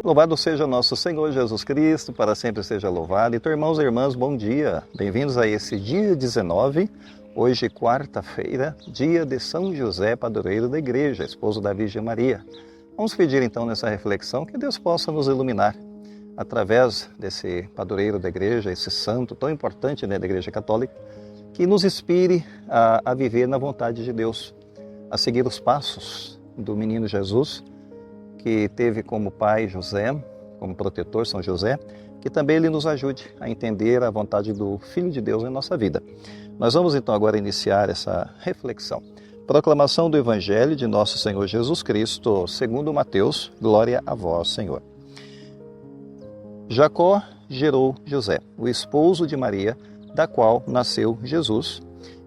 Louvado seja nosso Senhor Jesus Cristo, para sempre seja louvado. Então, irmãos e irmãs, bom dia. Bem-vindos a esse dia 19, hoje quarta-feira, dia de São José, padroeiro da Igreja, esposo da Virgem Maria. Vamos pedir então nessa reflexão que Deus possa nos iluminar através desse padroeiro da Igreja, esse santo tão importante, né, da Igreja Católica, que nos inspire a viver na vontade de Deus, a seguir os passos do menino Jesus, que teve como pai José, como protetor São José, que também ele nos ajude a entender a vontade do Filho de Deus em nossa vida. Nós vamos então agora iniciar essa reflexão. Proclamação do Evangelho de nosso Senhor Jesus Cristo, segundo Mateus, glória a vós, Senhor. Jacó gerou José, o esposo de Maria, da qual nasceu Jesus,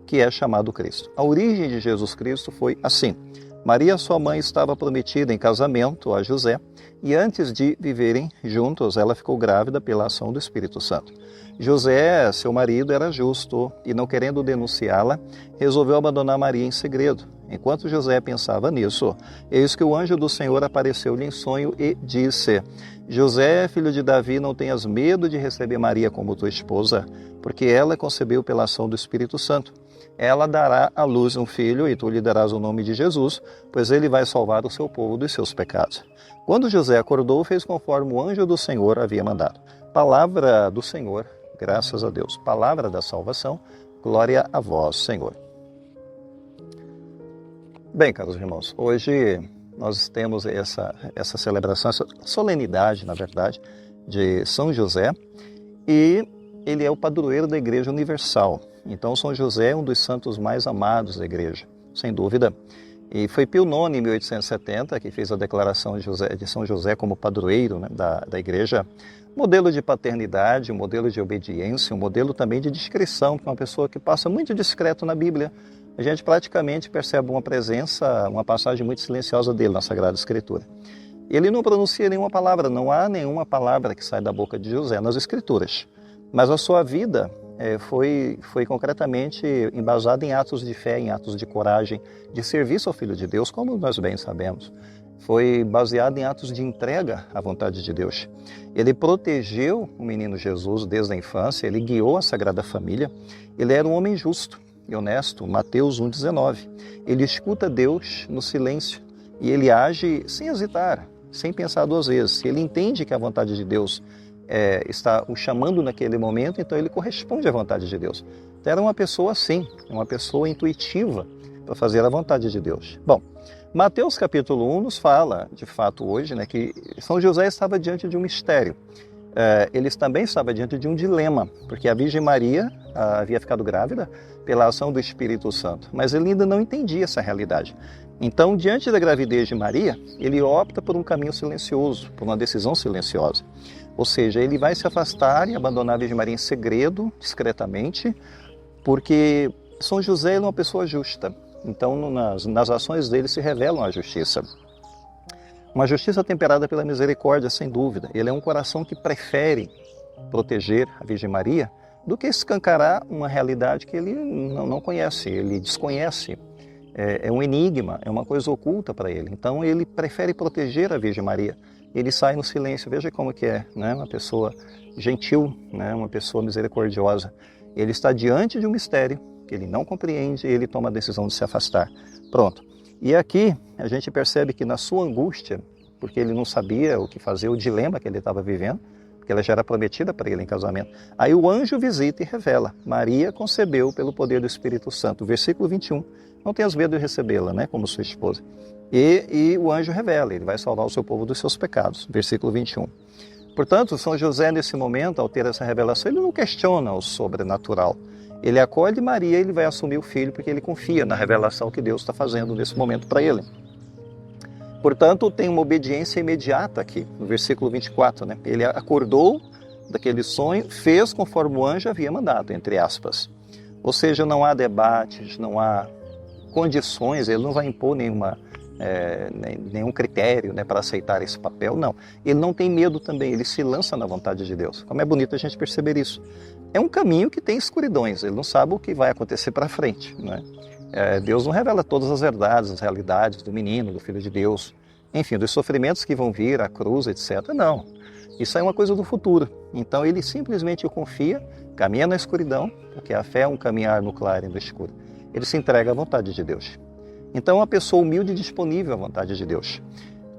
que é chamado Cristo. A origem de Jesus Cristo foi assim. Maria, sua mãe, estava prometida em casamento a José e antes de viverem juntos, ela ficou grávida pela ação do Espírito Santo. José, seu marido, era justo e, não querendo denunciá-la, resolveu abandonar Maria em segredo. Enquanto José pensava nisso, eis que o anjo do Senhor apareceu-lhe em sonho e disse: José, filho de Davi, não tenhas medo de receber Maria como tua esposa, porque ela concebeu pela ação do Espírito Santo. Ela dará à luz um filho e tu lhe darás o nome de Jesus, pois ele vai salvar o seu povo dos seus pecados. Quando José acordou, fez conforme o anjo do Senhor havia mandado. Palavra do Senhor, graças a Deus. Palavra da salvação, glória a vós, Senhor. Bem, caros irmãos, hoje nós temos essa celebração, essa solenidade, na verdade, de São José, e ele é o padroeiro da Igreja Universal. Então, São José é um dos santos mais amados da Igreja, sem dúvida. E foi Pio IX, em 1870, que fez a declaração de São José como padroeiro, né, da Igreja. Modelo de paternidade, um modelo de obediência, um modelo também de discrição, que é uma pessoa que passa muito discreto na Bíblia. A gente praticamente percebe uma presença, uma passagem muito silenciosa dele na Sagrada Escritura. Ele não pronuncia nenhuma palavra, não há nenhuma palavra que sai da boca de José nas Escrituras. Mas a sua vida foi concretamente embasada em atos de fé, em atos de coragem, de serviço ao Filho de Deus, como nós bem sabemos. Foi baseado em atos de entrega à vontade de Deus. Ele protegeu o menino Jesus desde a infância, ele guiou a Sagrada Família, ele era um homem justo e honesto, Mateus 1,19. Ele escuta Deus no silêncio e ele age sem hesitar, sem pensar duas vezes. Ele entende que a vontade de Deus está o chamando naquele momento, então ele corresponde à vontade de Deus. Então era uma pessoa assim, uma pessoa intuitiva para fazer a vontade de Deus. Bom, Mateus capítulo 1 nos fala, de fato hoje, né, que São José estava diante de um mistério. Ele também estava diante de um dilema, porque a Virgem Maria havia ficado grávida pela ação do Espírito Santo, mas ele ainda não entendia essa realidade. Então, diante da gravidez de Maria, ele opta por um caminho silencioso, por uma decisão silenciosa. Ou seja, ele vai se afastar e abandonar a Virgem Maria em segredo, discretamente, porque São José é uma pessoa justa. Então, nas ações dele se revelam a justiça. Uma justiça temperada pela misericórdia, sem dúvida. Ele é um coração que prefere proteger a Virgem Maria do que escancarar uma realidade que ele não conhece, ele desconhece. É um enigma, é uma coisa oculta para ele. Então, ele prefere proteger a Virgem Maria. Ele sai no silêncio. Veja como que é, né? Uma pessoa gentil, né? Uma pessoa misericordiosa. Ele está diante de um mistério que ele não compreende e ele toma a decisão de se afastar. Pronto. E aqui a gente percebe que na sua angústia, porque ele não sabia o que fazer, o dilema que ele estava vivendo, porque ela já era prometida para ele em casamento. Aí o anjo visita e revela: Maria concebeu pelo poder do Espírito Santo. Versículo 21. Não tenhas medo de recebê-la, né, como sua esposa. E o anjo revela, ele vai salvar o seu povo dos seus pecados. Versículo 21. Portanto, São José, nesse momento, ao ter essa revelação, ele não questiona o sobrenatural. Ele acolhe Maria e ele vai assumir o filho, porque ele confia na revelação que Deus está fazendo nesse momento para ele. Portanto, tem uma obediência imediata aqui, no versículo 24. Né? Ele acordou daquele sonho, fez conforme o anjo havia mandado, entre aspas. Ou seja, não há debates, não há condições, ele não vai impor nenhum critério, né, para aceitar esse papel, não. Ele não tem medo também, ele se lança na vontade de Deus. Como é bonito a gente perceber isso. É um caminho que tem escuridões, ele não sabe o que vai acontecer para frente, né? Deus não revela todas as verdades, as realidades do menino, do Filho de Deus. enfim, dos sofrimentos que vão vir, a cruz, etc. Não, isso é uma coisa do futuro. Então ele simplesmente confia, caminha na escuridão, porque a fé é um caminhar no claro e no escuro. Ele se entrega à vontade de Deus. Então, uma pessoa humilde e disponível à vontade de Deus.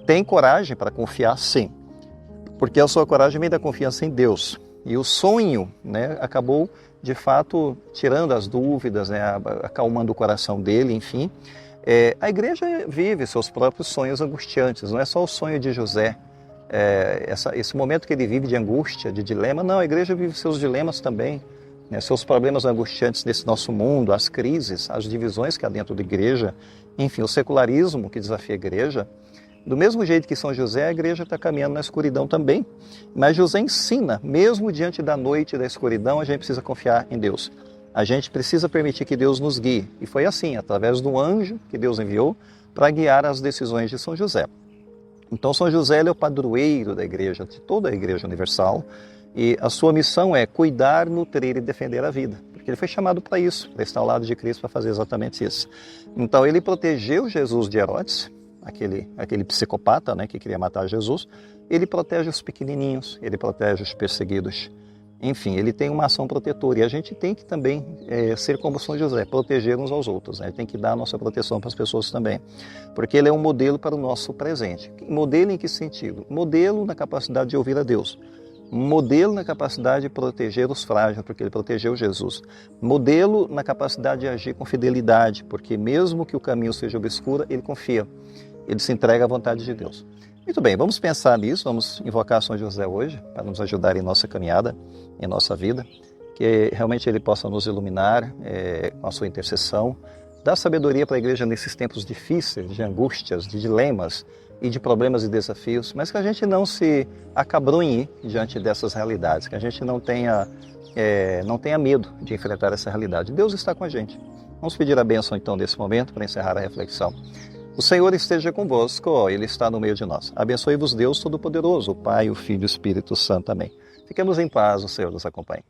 Tem coragem para confiar, sim, porque a sua coragem vem da confiança em Deus. E o sonho, né, acabou, de fato, tirando as dúvidas, né, acalmando o coração dele, enfim. A igreja vive seus próprios sonhos angustiantes, não é só o sonho de José. Esse momento que ele vive de angústia, de dilema, não, a igreja vive seus dilemas também, né, seus problemas angustiantes desse nosso mundo, as crises, as divisões que há dentro da igreja, enfim, o secularismo que desafia a igreja. Do mesmo jeito que São José, a igreja está caminhando na escuridão também, mas José ensina, mesmo diante da noite da escuridão, a gente precisa confiar em Deus. A gente precisa permitir que Deus nos guie. E foi assim, através do anjo que Deus enviou para guiar as decisões de São José. Então, São José é o padroeiro da igreja, de toda a igreja universal, e a sua missão é cuidar, nutrir e defender a vida. Porque ele foi chamado para isso, para estar ao lado de Cristo, para fazer exatamente isso. Então, ele protegeu Jesus de Herodes, aquele psicopata, né, que queria matar Jesus. Ele protege os pequenininhos, ele protege os perseguidos. Enfim, ele tem uma ação protetora. E a gente tem que também ser como São José, proteger uns aos outros, né? Tem que dar a nossa proteção para as pessoas também. Porque ele é um modelo para o nosso presente. Modelo em que sentido? Modelo na capacidade de ouvir a Deus. Modelo na capacidade de proteger os frágeis, porque ele protegeu Jesus. Modelo na capacidade de agir com fidelidade, porque mesmo que o caminho seja obscuro, ele confia. Ele se entrega à vontade de Deus. Muito bem, vamos pensar nisso, vamos invocar São José hoje, para nos ajudar em nossa caminhada, em nossa vida, que realmente ele possa nos iluminar com a sua intercessão, dar sabedoria para a igreja nesses tempos difíceis, de angústias, de dilemas e de problemas e desafios, mas que a gente não se acabrunhe diante dessas realidades, que a gente não tenha medo de enfrentar essa realidade. Deus está com a gente. Vamos pedir a bênção então desse momento para encerrar a reflexão. O Senhor esteja convosco, Ele está no meio de nós. Abençoe-vos Deus Todo-Poderoso, o Pai, o Filho e o Espírito Santo. Amém. Fiquemos em paz, o Senhor nos acompanhe.